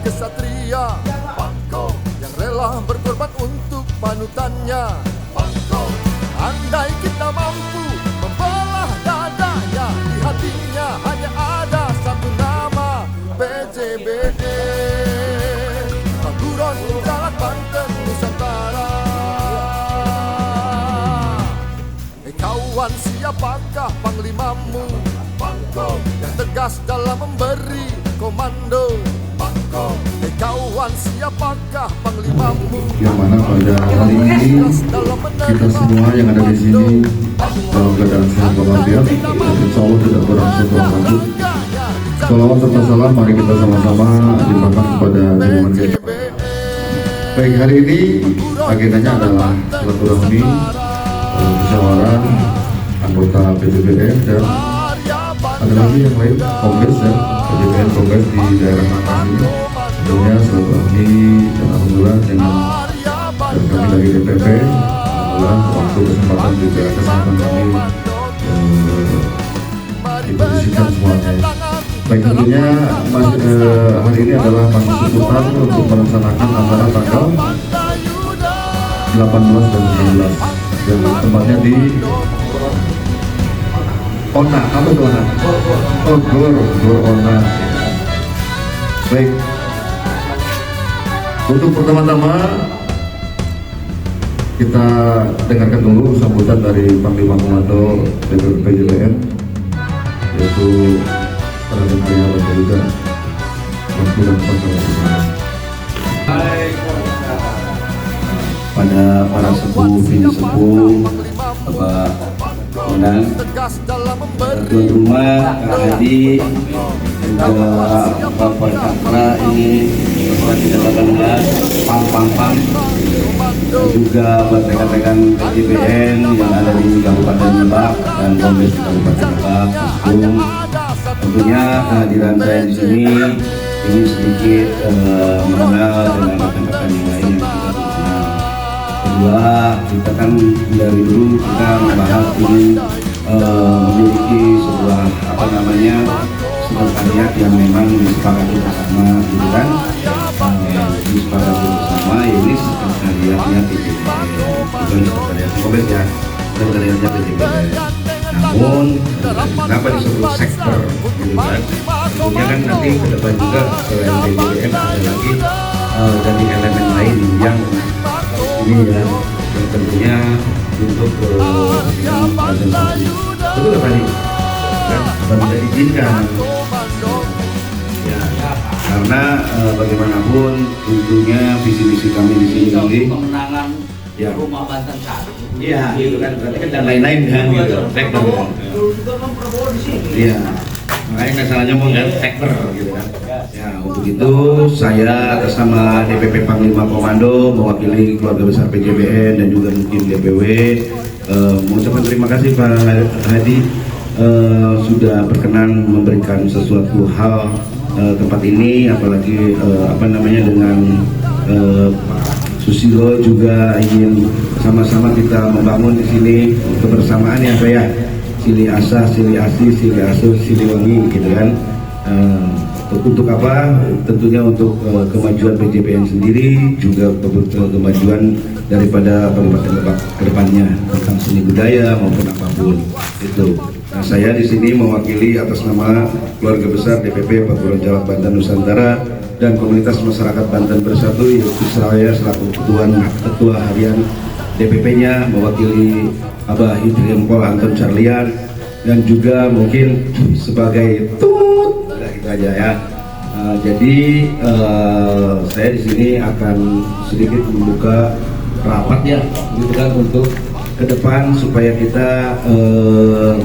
kesatria, yang rela berkorban untuk panutannya. Andai kita mampu membelah dadanya, di hatinya hanya ada satu nama, PJBE, Pangguron Jalak Banten Nusantara. Kawan, siapakah panglimamu yang tegas dalam memberi komando? Kawan, siapakah panglimamu yang mana pada hari ini kita semua yang ada di sini dalam keadaan sehat walafiat, insya Allah tidak berangsur lanjut. Salawat serta salam mari kita sama-sama limpahkan kepada junjungan kita. Baik, hari ini agendanya adalah silaturahmi musyawarah anggota PJBE dan ada lagi yang lain, kongres ya, PJBE kongres di daerah Makassar ini. Tentunya silaturahmi dan alhamdulillah dengan dan kami dari DPP, alhamdulillah waktu kesempatan juga kesempatan kami diposisikan semuanya. Baik, tentunya hari ini adalah masa seputar untuk melaksanakan antara tanggal 18 dan 19 dan tempatnya di Ona, apa itu Ona? Oh, Gor Ona. Baik, untuk pertama-tama kita dengarkan dulu sambutan dari Panglima Komando PJBN, yaitu Raden Arya Banjarnegara. Waktu dan tempat. Pada para sepuh, bini sepuh, Bapak Komandan, tuan rumah, Kak Hadi, juga Bapak Kapra ini, Bapak 318, Pam, dan juga buat rekan-rekan PJBN yang ada di Kabupaten Lebak dan Kongres di Kabupaten Lebak, Meskipun tentunya kehadiran saya di sini ingin sedikit mengenal dengan rekan-rekan yang lain yang kita kenal. Kedua, kita kan dari dulu kita membahas ingin memiliki sebuah sebuah karya yang memang disepakati bersama, gitu kan? Disepakati bersama, ini sekretariatnya PJBN, bukan sekretariat Kongres ya, sekretariatnya PJBN. Namun kenapa disebut sektor, gitu kan? Tentunya kan nanti ke depan juga selain PJBN ada lagi dari elemen lain yang ini ya, yang tentunya untuk yang presentasi. Betul nggak Pak? Kan tidak diizinkan. Ya, karena bagaimanapun tentunya visi misi kami di sini nanti pemenangan ya, rumah Banten 1. Iya, gitu kan. Berarti kan dan lain-lain kan gitu. Sektor. Juga kan Prabowo di sini. Iya. Makanya nggak salah nyambung kan, sektor gitu kan. Ya, untuk itu saya atas nama DPP Panglima Komando mewakili keluarga besar PJBN dan juga mungkin DPW mengucapkan terima kasih Pak Hadi sudah berkenan memberikan sesuatu hal tempat ini, apalagi dengan Susilo juga ingin sama-sama kita membangun di sini kebersamaan ya Pak ya. Sili Asa, Sili Asi, Sili Asu, Sili Wangi gitu kan. Untuk apa? Tentunya untuk kemajuan PJBN sendiri, juga kemajuan daripada Kabupaten Lebak ke depannya tentang seni budaya maupun apapun itu. Nah, saya di sini mewakili atas nama keluarga besar DPP Pangguron Jalak Banten Nusantara dan komunitas masyarakat Banten Bersatu, yaitu saya selaku ketua harian DPP-nya, mewakili Abah Hidrian Pol Anton Carlian, dan juga mungkin sebagai gitu aja ya. Jadi saya di sini akan sedikit membuka rapat ya, gitu kan, untuk ke depan supaya kita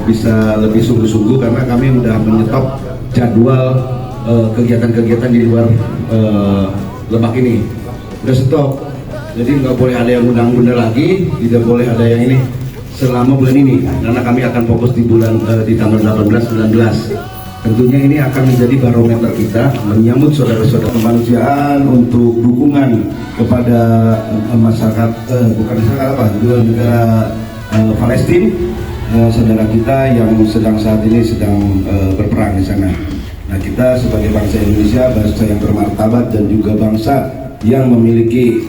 bisa lebih sungguh-sungguh, karena kami sudah menyetop jadwal kegiatan-kegiatan di luar Lebak ini, udah stop. Jadi nggak boleh ada yang undang-undang lagi, tidak boleh ada yang ini selama bulan ini, karena kami akan fokus di tanggal 18-19. Tentunya ini akan menjadi barometer kita menyambut saudara-saudara kemanusiaan untuk dukungan kepada masyarakat negara Palestina, saudara kita yang saat ini sedang berperang di sana. Nah, kita sebagai bangsa Indonesia, bangsa yang bermartabat dan juga bangsa yang memiliki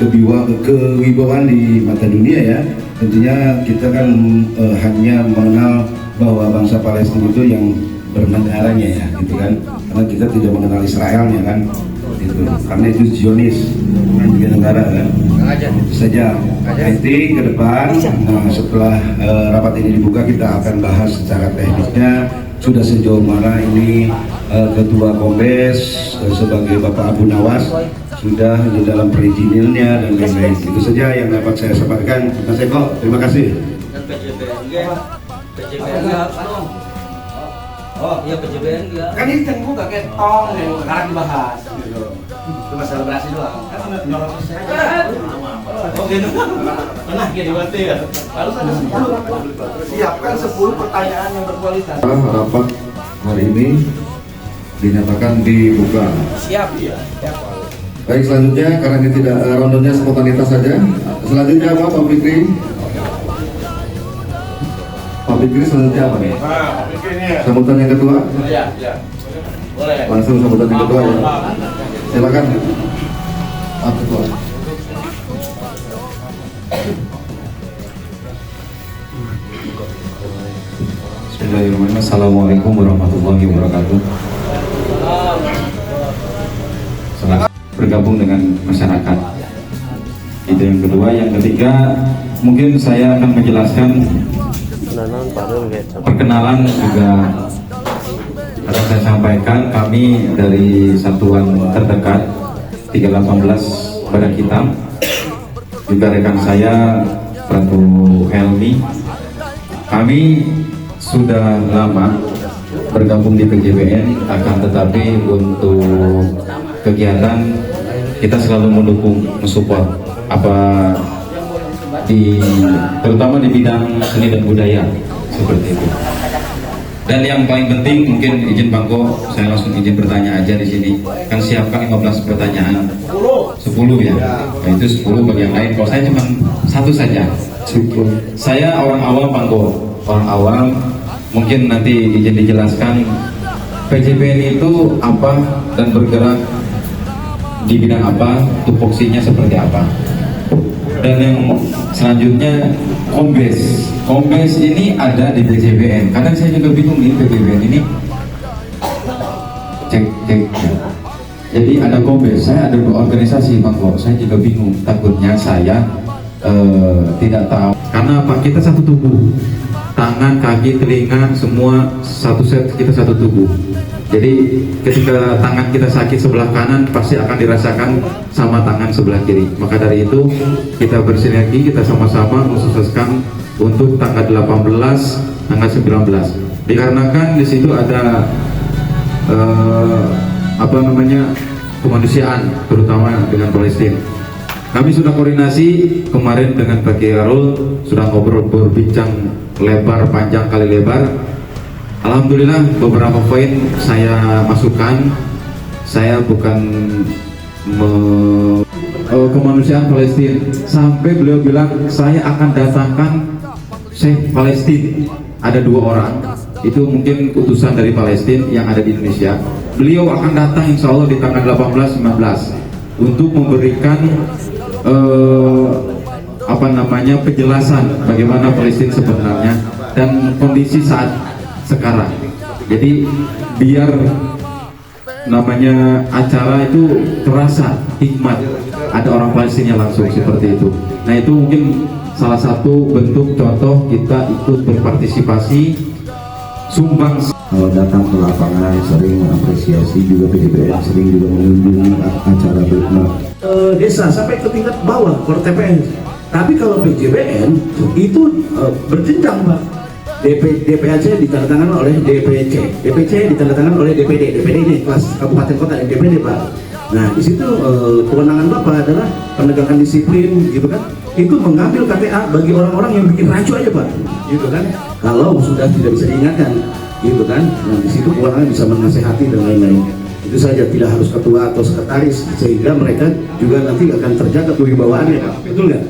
kewibawaan di mata dunia ya. Tentunya kita kan hanya mengenal bahwa bangsa Palestina itu yang bernegaranya ya, gitu kan. Karena kita tidak mengenal Israelnya kan, gitu. Karena itu Zionis, bukan tiga negara kan. Itu saja. Nanti ke depan, setelah rapat ini dibuka, kita akan bahas secara teknisnya sudah sejauh mana ini Ketua Kombes sebagai Bapak Abu Nawas sudah di dalam perizinannya dan lain-lain. Itu saja yang dapat saya sampaikan. Mas Eko, terima kasih. Dan PJBN enggak. Oh iya PJBN enggak. Kan ini tunggu gak ketong yang sekarang dibahas gitu. Cuma selebrasi doang. Kan nyorot saya. Oh gitu. Pernah jadi waktu ya. Harus ada 10. Siapkan 10 pertanyaan yang berkualitas. Rapat hari ini dinyatakan dibuka. Siap ya. Baik, selanjutnya karena ini tidak rondonya spontanitas saja. Selanjutnya apa Pak Fikri? Pak Fikri selanjutnya apa nih? Sambutan yang kedua? Iya, iya. Boleh. Langsung sambutan yang kedua ya. Silakan Pak Ketua. Bismillahirrahmanirrahim. Assalamualaikum warahmatullahi wabarakatuh. Selamat bergabung dengan masyarakat. Itu yang kedua. Yang ketiga, mungkin saya akan menjelaskan perkenalan juga akan saya sampaikan. Kami dari Satuan Terdekat 318 Badak Hitam, juga rekan saya Pratu Helmi. Kami sudah lama bergabung di PJBN, akan tetapi untuk kegiatan kita selalu mendukung, mensupport apa terutama di bidang seni dan budaya seperti itu. Dan yang paling penting mungkin izin Bangko, saya langsung izin bertanya aja di sini. Kan siapkan 15 pertanyaan. 10 ya. Nah, itu 10 bagi yang lain. Kalau saya cuma satu saja. Saya orang awam Bangko, orang awam. Mungkin nanti izin dijelaskan PJBN itu apa dan bergerak di bidang apa, tupoksinya seperti apa. Dan yang selanjutnya Kombes. Kombes ini ada di PJBN. Kadang saya juga bingung nih PJBN ini. Cek. Jadi ada Kombes, saya ada dua organisasi Bang Ko. Saya juga bingung. Takutnya saya tidak tahu. Karena apa? Kita satu tubuh. Tangan, kaki, telinga, semua satu set, kita satu tubuh. Jadi ketika tangan kita sakit sebelah kanan pasti akan dirasakan sama tangan sebelah kiri. Maka dari itu kita bersinergi, kita sama-sama mensukseskan untuk tanggal 18, tanggal 19. Dikarenakan di situ ada kemanusiaan, terutama dengan Palestina. Kami sudah koordinasi kemarin dengan Pak Kiarul, sudah ngobrol berbincang lebar, panjang kali lebar. Alhamdulillah beberapa poin saya masukkan. Saya bukan kemanusiaan Palestina, sampai beliau bilang saya akan datangkan Syekh Palestina. Ada 2 orang, itu mungkin utusan dari Palestina yang ada di Indonesia. Beliau akan datang insya Allah di tanggal 18-19 untuk memberikan penjelasan bagaimana Palestina sebenarnya dan kondisi saat sekarang. Jadi biar acara itu terasa hikmat, ada orang Palestina langsung seperti itu. Nah, itu mungkin salah satu bentuk contoh kita ikut berpartisipasi, sumbang. Kalau datang ke lapangan sering mengapresiasi, juga PJBN sering juga mengunjungi acara desa sampai ke tingkat bawah ke TPS. Tapi kalau PJBN itu berjenjang Pak. DPAC ditandatangani oleh DPC ditandatangani oleh DPD ini kelas kabupaten kota dan DPD Pak. Nah, di situ kewenangan Bapak adalah penegakan disiplin gitu kan. Itu mengambil KTA bagi orang-orang yang bikin rancu aja Pak, gitu kan. Kalau sudah tidak bisa diingatkan, gitu kan. Nah, di situ kewenangan bisa menasehati dan lain-lain. Itu saja, tidak harus ketua atau sekretaris, sehingga mereka juga nanti akan terjaga kewibawaannya Pak. Betul nggak?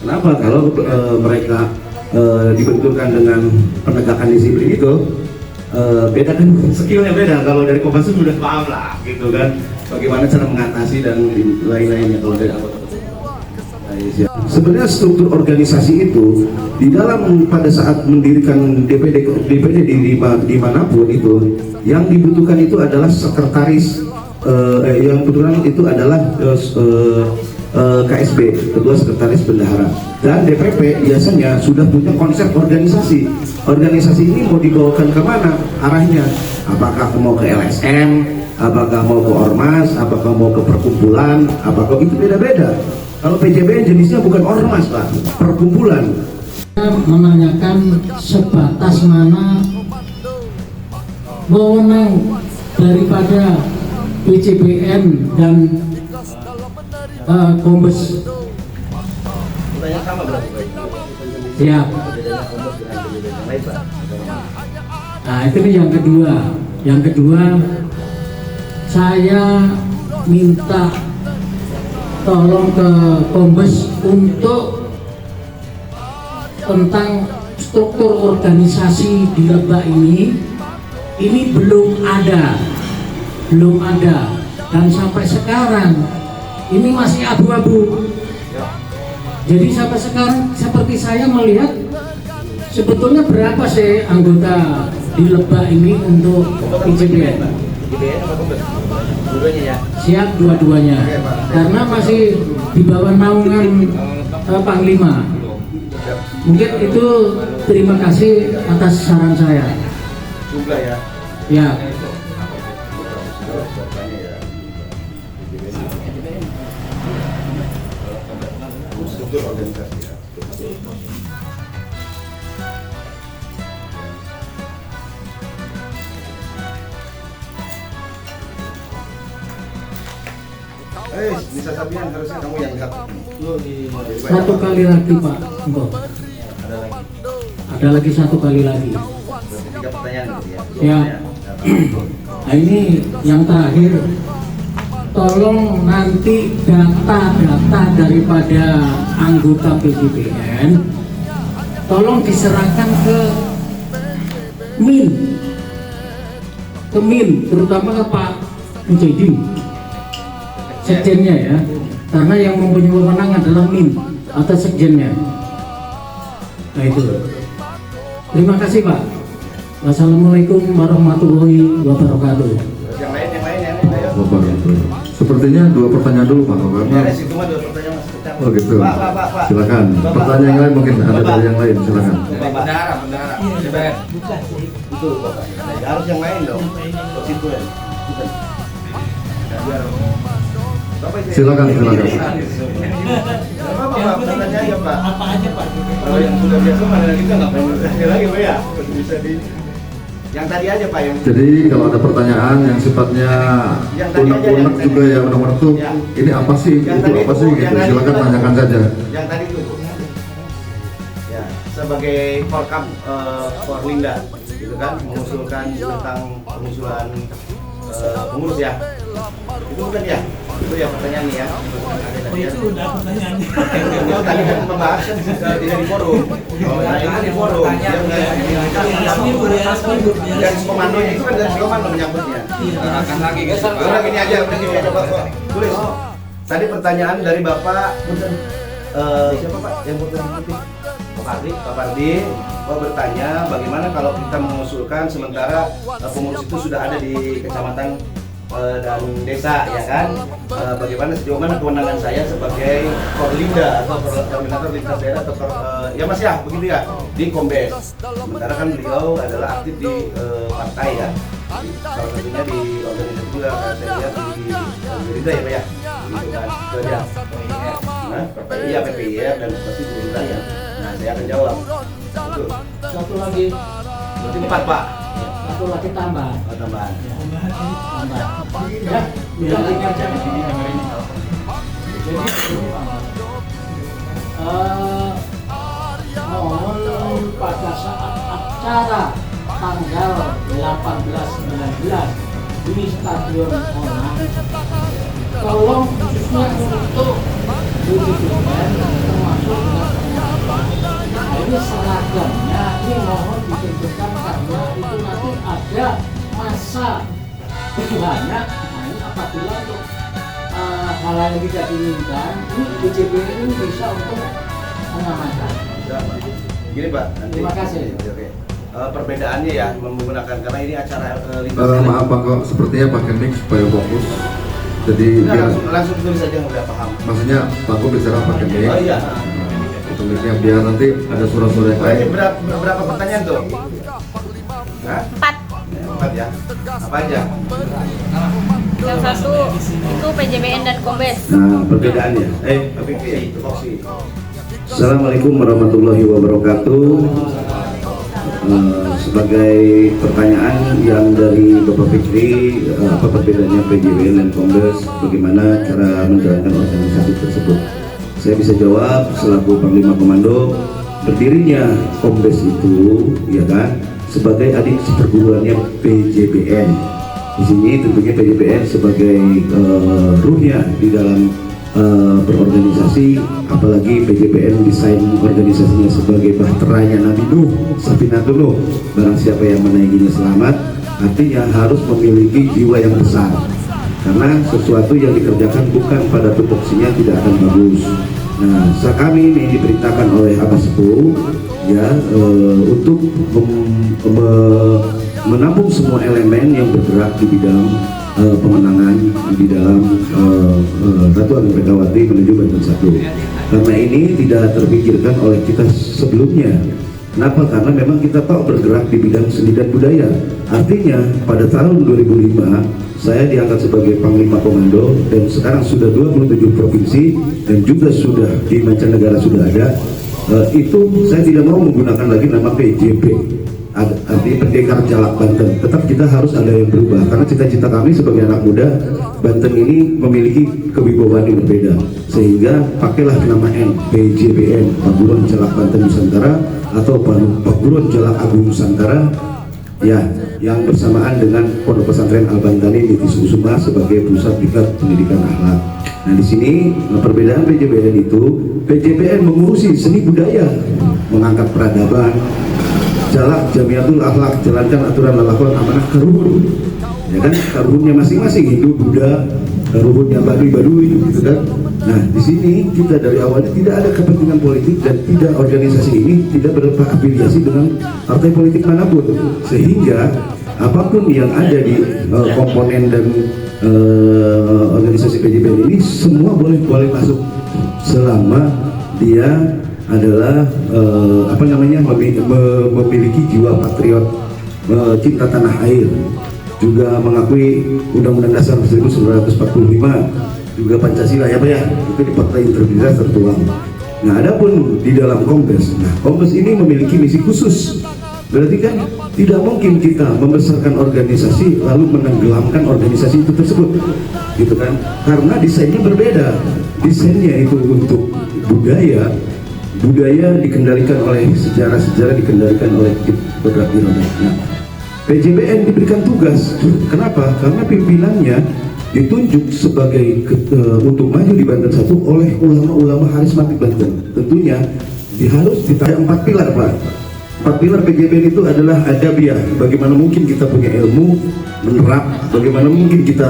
Kenapa? Kalau mereka dibenturkan dengan penegakan disiplin itu, beda kan skillnya beda. Kalau dari Kopassus sudah paham lah gitu kan bagaimana cara mengatasi dan lain-lainnya. Kalau dari anggota sebenarnya struktur organisasi itu di dalam pada saat mendirikan DPD dimanapun itu yang dibutuhkan itu adalah sekretaris, yang kebetulan itu adalah KSB, Ketua Sekretaris Bendahara, dan DPP biasanya sudah punya konsep organisasi. Organisasi ini mau dibawakan kemana arahnya? Apakah mau ke LSM, apakah mau ke ormas, apakah mau ke perkumpulan, apakah itu beda-beda. Kalau PJBN jenisnya bukan ormas Pak, perkumpulan. Menanyakan sebatas mana wewenang daripada PJBN dan Kombes. Pertanyaan sama berarti Pak? Ya. Nah itu yang kedua. Yang kedua, saya minta tolong ke Kombes untuk tentang struktur organisasi di Lebak ini belum ada, dan sampai sekarang ini masih abu-abu. Jadi sampai sekarang seperti saya melihat sebetulnya berapa sih anggota di Lebak ini untuk PJBN? PJBN apa Kombes? Dua-duanya ya? Siap dua-duanya, karena masih di bawah naungan Panglima. Mungkin itu, terima kasih atas saran saya. Juga ya? Ya. Struktur organisasi ya. Bisa Sabian harusnya kamu yang lihat. Satu kali lagi Pak, enggak. Ada lagi satu kali lagi. Berarti 3 pertanyaan gitu ya. Ya. Nah ini yang terakhir. Tolong nanti data-data daripada anggota PJBN tolong diserahkan ke MIN, terutama ke Pak Mujahidin, sekjennya ya, karena yang mempunyai wewenang adalah MIN atau sekjennya. Nah itu. Terima kasih Pak. Wassalamualaikum warahmatullahi wabarakatuh. Yang lain ya. Sepertinya 2 pertanyaan dulu Pak. Ya, situ mah 2 pertanyaan Mas. Oh gitu. Pak. Silakan. Pertanyaan yang lain mungkin ada dari yang lain. Silakan. Bendahara. Itu Bapak. Harus yang lain dong. Konstituen. Silakan. Apa pertanyaan ya Pak? Apa aja Pak? Kalau yang sudah biasa mana kita ngapain bertanya lagi Pak ya? Bisa di yang tadi aja Pak yang. Jadi kalau ada pertanyaan yang sifatnya unek-unek juga ya, unek-unek tuh ya. Ini apa sih? Itu apa sih gitu. Silakan tanyakan saja. Yang tadi itu ya, sebagai Polkam Porlinda gitu kan, mengusulkan tentang pengusulan pengurus ya. Itu bukan ya? Itu ya pertanyaannya ya. Itu udah pertanyaannya. Oh, tadi kan membahas tidak di forum. Nah, ini di forum. Dan komandonya itu kan dari komando menyambutnya. Akan lagi guys. Udah gini aja Pak. Tulis. Tadi pertanyaan dari Bapak siapa Pak yang foto di putih? Pak Pardi. Bapak bertanya bagaimana kalau kita mengusulkan sementara pengurus itu sudah ada di kecamatan dan desa ya kan, bagaimana sejauh mana kewenangan saya sebagai Porlinda atau koordinator lintas daerah atau ya Mas ya begitu ya di Kombes, sementara kan beliau adalah aktif di partai ya, salah satunya di organisasi juga saya lihat di Gerindra ya Pak ya, gitu kan itu aja. Iya PPIR dan pasti Gerindra ya. Nah saya akan jawab itu. Satu lagi. Berarti 4 Pak. Satu lagi tambah. Tambahan. Ya, bilang ini aja. Jadi, mohon pada saat acara tanggal 18-19 di Stadion Monas, tolong khususnya untuk BPJBN termasuk dengan ini seragamnya ini mohon ditunjukkan karena itu nanti ada Kesudahannya, nah ini apabila untuk hal-hal yang tidak diinginkan, ini BJBN ini bisa untuk mengamankan. Gini Pak, nanti. Terima kasih. Oke. Perbedaannya ya menggunakan karena ini acara Maaf Pak, kok sepertinya pakai mic supaya fokus. Jadi biar langsung tulis saja udah paham. maksudnya Pak Ko bicara pakai mic. Oh iya. Itu micnya biar nanti ada suara-suara yang lain. Ini berapa pertanyaan tuh? Hah? 4 ya. Apa aja? Yang satu itu PJBN dan Kombes. Nah, perbedaannya. Tapi itu Foxy. Assalamualaikum warahmatullahi wabarakatuh. Sebagai pertanyaan yang dari Bapak Fikri, apa perbedaannya PJBN dan Kombes, bagaimana cara menjalankan organisasi tersebut? Saya bisa jawab selaku Panglima Komando, berdirinya Kombes itu, ya kan, sebagai adik seperguruannya PJBN. Di sini tentunya PJBN sebagai ruhnya di dalam berorganisasi, apalagi PJBN desain organisasinya sebagai bahteranya Nabi Nuh, Safinatun Nuh. Barang siapa yang menaikinya selamat, artinya harus memiliki jiwa yang besar. Karena sesuatu yang dikerjakan bukan pada tupoksinya tidak akan bagus. Nah, kami ini diperintahkan oleh Abah Sepuh ya untuk menampung semua elemen yang bergerak di bidang pemenangan di dalam Ratu Ageng Megawati menuju Banten 1. Karena ini tidak terpikirkan oleh kita sebelumnya. Kenapa? Karena memang kita tahu bergerak di bidang seni dan budaya. Artinya pada tahun 2005 saya diangkat sebagai Panglima Komando dan sekarang sudah 27 provinsi dan juga sudah di mancanegara sudah ada. Itu saya tidak mau menggunakan lagi nama PJB, artinya Pendekar Jalak Banten. Tetap kita harus ada yang berubah karena cita-cita kami sebagai anak muda Banten ini memiliki kewibawaan yang berbeda, sehingga pakailah nama N, PJBN, Perguruan Jalak Banten Nusantara atau Perguruan Jalak Agung Nusantara, ya, yang bersamaan dengan Pondok Pesantren Al-Bantani Niti Kusuma sebagai pusat diklat pendidikan akhlak. Nah, di sini perbedaan PJBN itu, PJBN mengurusi seni budaya, mengangkat peradaban, Jalak Jamiatul Akhlak, jalankan aturan lalakon amanah karuhun, ya kan, karuhunnya masing-masing, Hindu, Buddha, karuhunnya Baduy, gitu kan. Nah, di sini kita dari awalnya tidak ada kepentingan politik dan tidak, organisasi ini tidak berafiliasi dengan partai politik manapun, sehingga apapun yang ada di komponen dan organisasi PJBN ini semua boleh masuk selama dia adalah memiliki jiwa patriot, cinta tanah air, juga mengakui Undang-Undang Dasar 1945, juga Pancasila, ya Pak ya, itu di Fakta Integritas tertuang. Nah, adapun di dalam Kombes, Kombes ini memiliki misi khusus. Berarti kan tidak mungkin kita membesarkan organisasi lalu menenggelamkan organisasi itu tersebut, gitu kan? Karena desainnya berbeda. Desainnya itu untuk budaya dikendalikan oleh sejarah dikendalikan oleh bergerak di roda. Nah, PJBN diberikan tugas. Kenapa? Karena pimpinannya ditunjuk sebagai untuk maju di Banten 1 oleh ulama-ulama karismatik Banten. Tentunya harus ditanya 4 pilar, Pak. 4 pilar PJBN itu adalah adabiyah. Bagaimana mungkin kita punya ilmu menerap, bagaimana mungkin kita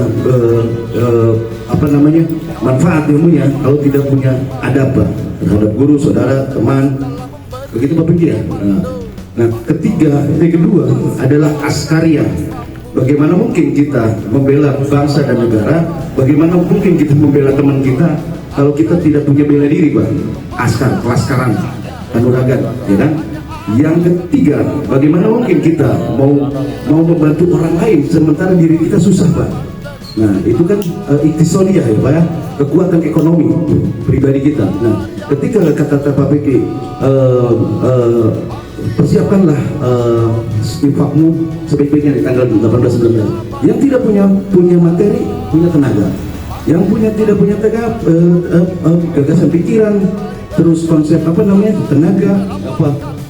manfaat ilmunya kalau tidak punya adab, Pak, terhadap guru, saudara, teman. Begitu Pak Pinky ya. Nah, yang kedua adalah askariyah. Bagaimana mungkin kita membela bangsa dan negara? Bagaimana mungkin kita membela teman kita kalau kita tidak punya bela diri, Pak? Askar, kelaskaran, kanuragan, ya kan? Yang ketiga, bagaimana mungkin kita mau membantu orang lain sementara diri kita susah, Pak? Nah, itu kan iktisodiyah ya, Pak ya, kekuatan ekonomi pribadi kita. Nah, ketika kata Pak Fikri, persiapkanlah infakmu sebaik-baiknya di tanggal 18-19. Yang tidak punya materi, punya tenaga. Yang tidak punya gagasan pikiran, terus konsep tenaga,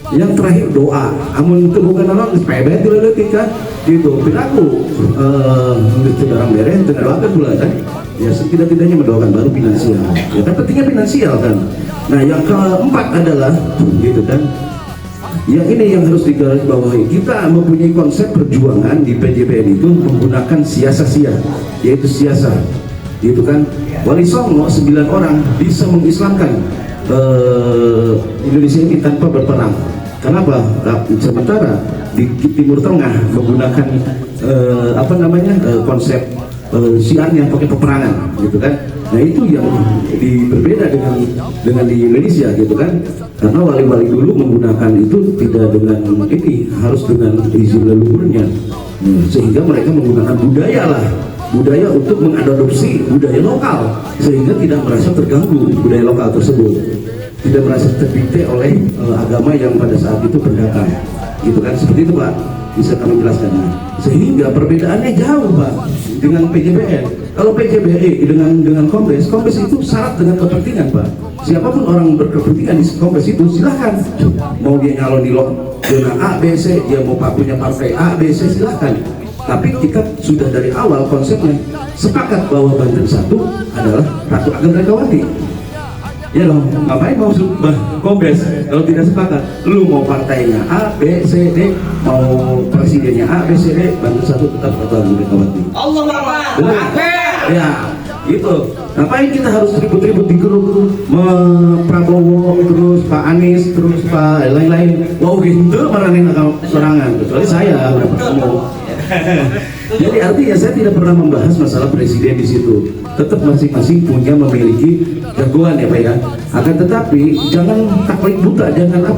yang terakhir doa. Amun itu bukan orang sepebet dulu kan gitu. Pinaku itu barang beres dan doakan pula kan. Ya setidak-tidaknya mendoakan baru finansial. Ya kan pentingnya finansial kan. Nah, yang keempat adalah gitu kan, yang ini yang harus digarisbawahi. Kita mempunyai konsep perjuangan di PJBN itu menggunakan sia-sia, yaitu siasa. Itu kan Wali Songo 9 orang bisa mengislamkan Indonesia ini tanpa berperang. Kenapa? Sementara di Timur Tengah menggunakan konsep Syiar yang pakai peperangan, gitu kan? Nah itu yang berbeda dengan di Indonesia, gitu kan? Karena wali-wali dulu menggunakan itu tidak dengan ini, harus dengan izin leluhurnya, sehingga mereka menggunakan budaya untuk mengadopsi budaya lokal, sehingga tidak merasa terganggu budaya lokal tersebut, tidak merasa terdikte oleh agama yang pada saat itu pendatang, gitu kan? Seperti itu Pak, bisa kami jelaskan. Sehingga perbedaannya jauh Pak dengan PJBN. Kalau PJBE dengan Kombes itu syarat dengan kepentingan Pak. Siapapun orang berkepentingan di Kombes itu silahkan, mau dia nyalon di zona A, B, C, dia mau punya partai A, B, C, silahkan. Tapi kita sudah dari awal konsepnya sepakat bahwa Banten 1 adalah Ratu Ageng Rekawati. Ya dong, ngapain mau Kombes kalau tidak sepakat? Lu mau partainya A, B, C, D, mau presidennya A, B, C, D, Banten 1 tetap Ratu Ageng Rekawati. Allah Akbar. Ya, gitu. Ngapain kita harus ribut-ribut di grup Prabowo, terus Pak Anies, terus Pak lain-lain. Wow, gitu mana nih serangan? Kecuali saya udah ketemu. Jadi artinya saya tidak pernah membahas masalah presiden di situ. Tetap masing-masing punya memiliki jagoan ya Pak ya. Akan tetapi jangan taklid buta, jangan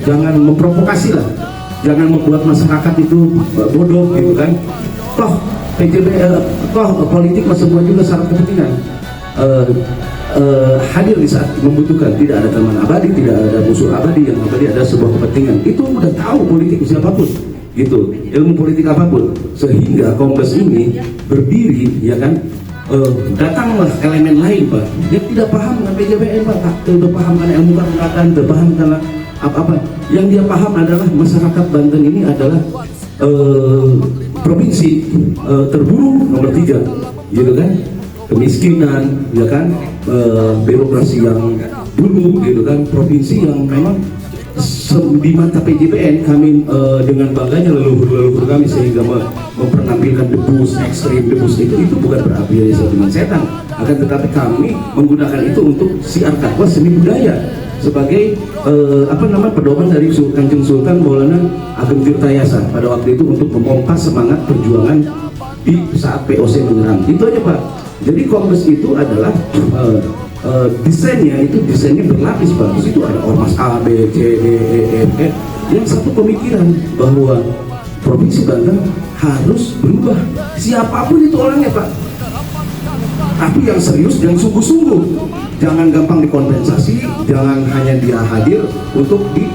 jangan memprovokasi lah. Jangan membuat masyarakat itu bodoh gitu kan. Politik semua juga syarat kepentingan. Hadir di saat membutuhkan, tidak ada teman abadi, tidak ada musuh abadi, yang abadi ada sebuah kepentingan. Itu udah tahu politik siapapun, gitu, ilmu politik apapun. Sehingga Kombes ini berdiri, ya kan, datanglah elemen lain Pak. Dia tidak paham dengan PJBN Pak, tidak paham karena ilmu perangkatan, tidak paham karena apa-apa. Yang dia paham adalah masyarakat Banten ini adalah provinsi terburuk nomor 3, gitu kan, kemiskinan, ya kan, birokrasi yang dulu, gitu kan, provinsi yang memang di mata PJBN kami dengan bangganya leluhur kami sehingga mempernampilkan debus ekstrim, debus itu bukan berafiliasi dengan setan, akan tetapi kami menggunakan itu untuk siar dakwah seni budaya sebagai pedoman dari Kanjeng Sultan Maulana Ageng Tirtayasa pada waktu itu untuk memompa semangat perjuangan di saat POC menyerang. Itu aja Pak. Jadi Kombes itu adalah desainnya berlapis Pak. Di situ ada ormas A, B, C, D, E, F, G yang satu pemikiran bahwa Provinsi Banten harus berubah. Siapapun itu orangnya Pak. Tapi yang serius, yang sungguh-sungguh, jangan gampang dikompensasi, jangan hanya dia hadir untuk di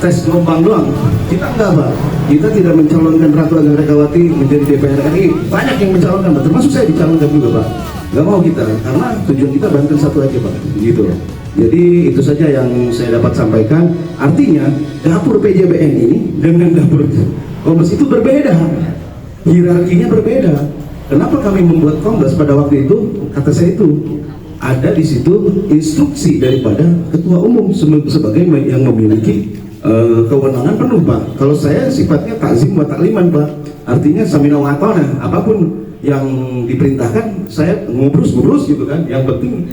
tes gelombang doang. Kita enggak Pak, kita tidak mencalonkan Ratu Ageng Rekawati menjadi DPR RI. Banyak yang mencalonkan Pak, termasuk saya dicalonkan juga Pak. Nggak mau kita, karena tujuan kita Banten 1 aja Pak, gitu. Jadi itu saja yang saya dapat sampaikan. Artinya dapur PJBN ini dengan dapur Kombes itu berbeda, hierarkinya berbeda. Kenapa kami membuat Kombes pada waktu itu? Kata saya itu ada di situ instruksi daripada ketua umum sebagai yang memiliki kewenangan penuh Pak. Kalau saya sifatnya takzim wa takliman Pak. Artinya samina wa atona, apapun yang diperintahkan saya ngobrol gitu kan. Yang penting